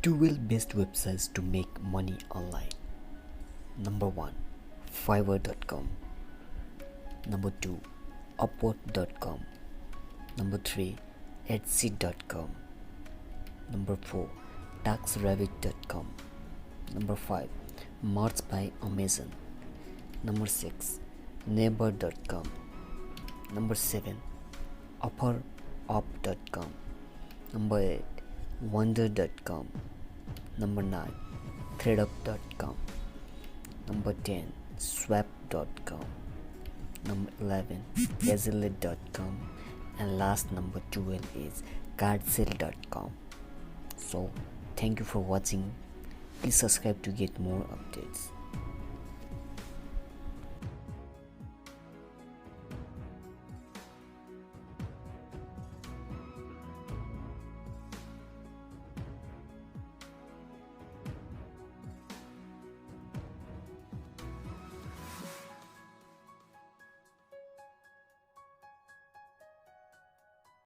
12 best websites to make money online. Number 1, Fiverr.com. Number 2, Upwork.com. Number 3, Etsy.com. Number 4, TaxRabbit.com. Number 5, March by Amazon. Number 6, Neighbor.com. Number 7, OfferUp.com. Number 8, Wonder.com. Number 9, ThreadUp.com. Number 10, Swap.com. Number 11, Gazelle.com. And last, number 12 is Cardsale.com. So thank you for watching. Please subscribe to get more updates.